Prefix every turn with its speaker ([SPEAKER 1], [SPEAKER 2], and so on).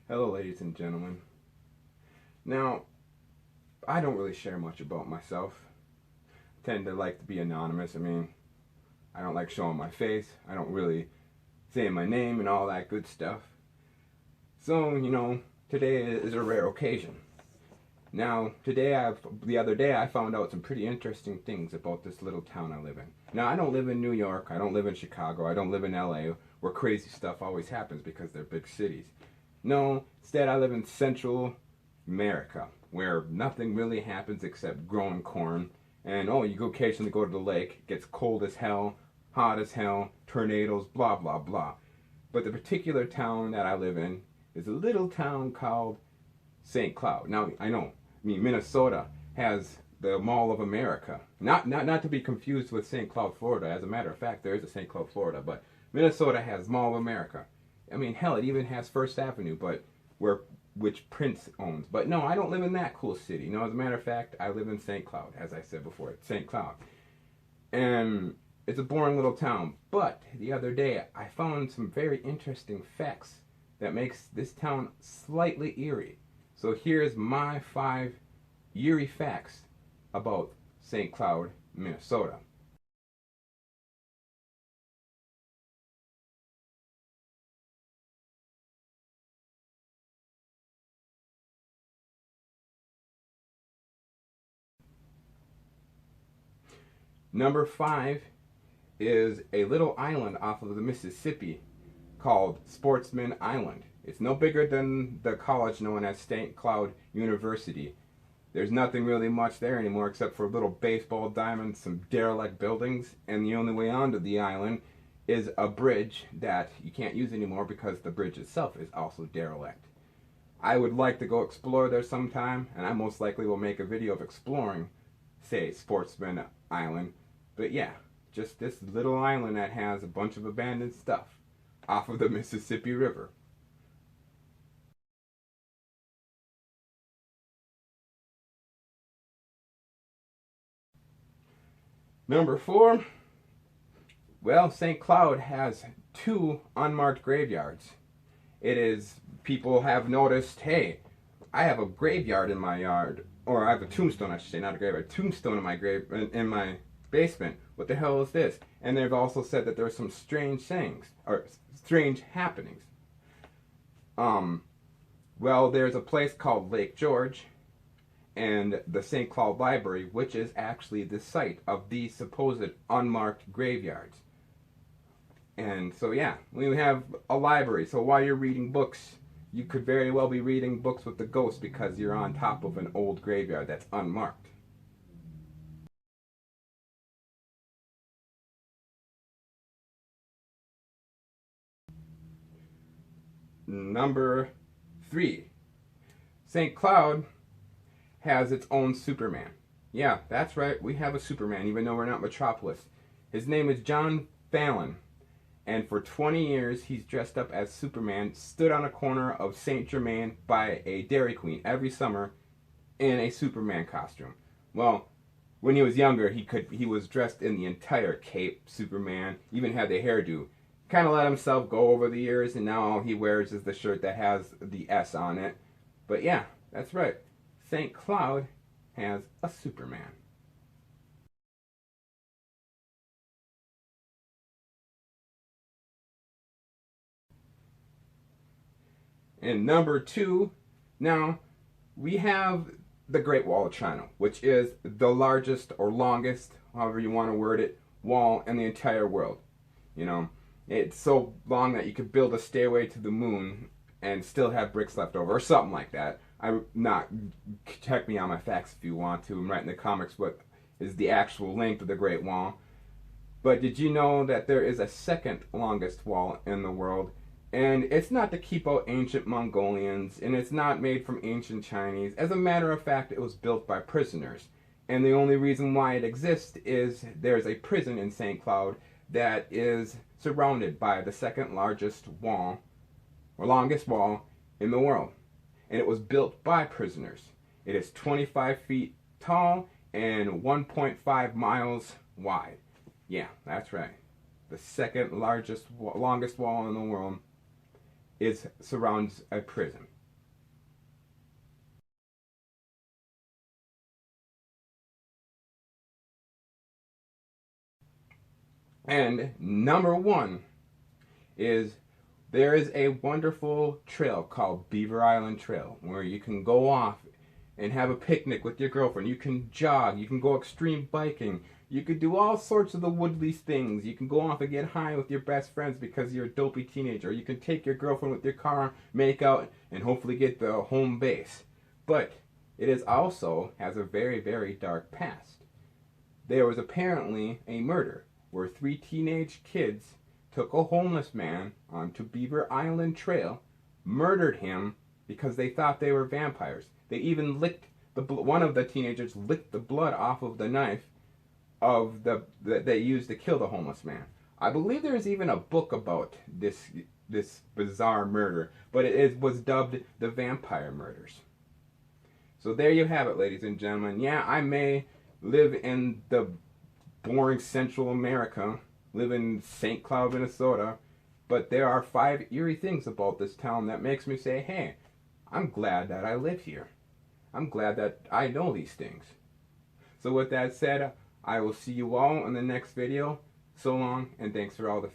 [SPEAKER 1] Hello, ladies and gentlemen. Now, I don't really share much about myself. I tend to like to be anonymous. I don't like showing my face. I don't really say my name and all that good stuff. So, today is a rare occasion. Now, the other day, I found out some pretty interesting things about this little town I live in. Now, I don't live in New York. I don't live in Chicago. I don't live in LA, where crazy stuff always happens because they're big cities. No, instead I live in Central America, where nothing really happens except growing corn. And you go occasionally go to the lake. It gets cold as hell, hot as hell, tornadoes, blah blah blah. But the particular town that I live in is a little town called St. Cloud. Now Minnesota has the Mall of America. Not to be confused with St. Cloud, Florida. As a matter of fact, there is a St. Cloud, Florida, but Minnesota has Mall of America. Hell, it even has First Avenue, which Prince owns. But no, I don't live in that cool city. No, as a matter of fact, I live in St. Cloud, as I said before, St. Cloud. And it's a boring little town. But the other day, I found some very interesting facts that makes this town slightly eerie. So here's my 5 eerie facts about St. Cloud, Minnesota. Number 5 is a little island off of the Mississippi called Sportsman Island. It's no bigger than the college known as St. Cloud University. There's nothing really much there anymore except for a little baseball diamond, some derelict buildings, and the only way onto the island is a bridge that you can't use anymore because the bridge itself is also derelict. I would like to go explore there sometime, and I most likely will make a video of exploring, say, Sportsman Island. But yeah, just this little island that has a bunch of abandoned stuff off of the Mississippi River. Number 4, well, St. Cloud has 2 unmarked graveyards. People have noticed, hey, I have a graveyard in my yard, or I have a tombstone, I should say, not a graveyard, tombstone in my basement. What the hell is this? And they've also said that there are some strange things, or strange happenings. Well, there's a place called Lake George and the St. Claude Library, which is actually the site of these supposed unmarked graveyards. And so yeah, we have a library. So while you're reading books, you could very well be reading books with the ghost because you're on top of an old graveyard that's unmarked. Number 3, St. Cloud has its own Superman. Yeah, that's right, we have a Superman, even though we're not Metropolis. His name is John Fallon, and for 20 years he's dressed up as Superman, stood on a corner of St. Germain by a Dairy Queen every summer in a Superman costume. Well, when he was younger, he was dressed in the entire cape, Superman, even had the hairdo. Kind of let himself go over the years, and now all he wears is the shirt that has the S on it. But yeah, that's right. St. Cloud has a Superman. And number 2, now we have the Great Wall of China, which is the largest or longest, however you want to word it, wall in the entire world. It's so long that you could build a stairway to the moon and still have bricks left over, or something like that. Check me on my facts if you want to, and write in the comics what is the actual length of the Great Wall. But did you know that there is a second longest wall in the world? And it's not to keep out ancient Mongolians, and it's not made from ancient Chinese. As a matter of fact, it was built by prisoners. And the only reason why it exists is there's a prison in St. Cloud that is surrounded by the second largest wall, or longest wall, in the world. And it was built by prisoners. It is 25 feet tall and 1.5 miles wide. Yeah, that's right. The second longest wall in the world surrounds a prison. And number one is there is a wonderful trail called Beaver Island Trail where you can go off and have a picnic with your girlfriend. You can jog, you can go extreme biking, you could do all sorts of the woodly things. You can go off and get high with your best friends because you're a dopey teenager. You can take your girlfriend with your car, make out, and hopefully get the home base. But it is also has a very, very dark past. There was apparently a murder where 3 teenage kids took a homeless man onto Beaver Island Trail, murdered him because they thought they were vampires. They even licked one of the teenagers licked the blood off of the knife of that they used to kill the homeless man. I believe there is even a book about this bizarre murder, but it was dubbed the Vampire Murders. So there you have it, ladies and gentlemen. Yeah, I may live in the boring Central America, live in St. Cloud, Minnesota, but there are 5 eerie things about this town that makes me say, hey, I'm glad that I live here. I'm glad that I know these things. So with that said, I will see you all in the next video. So long, and thanks for all the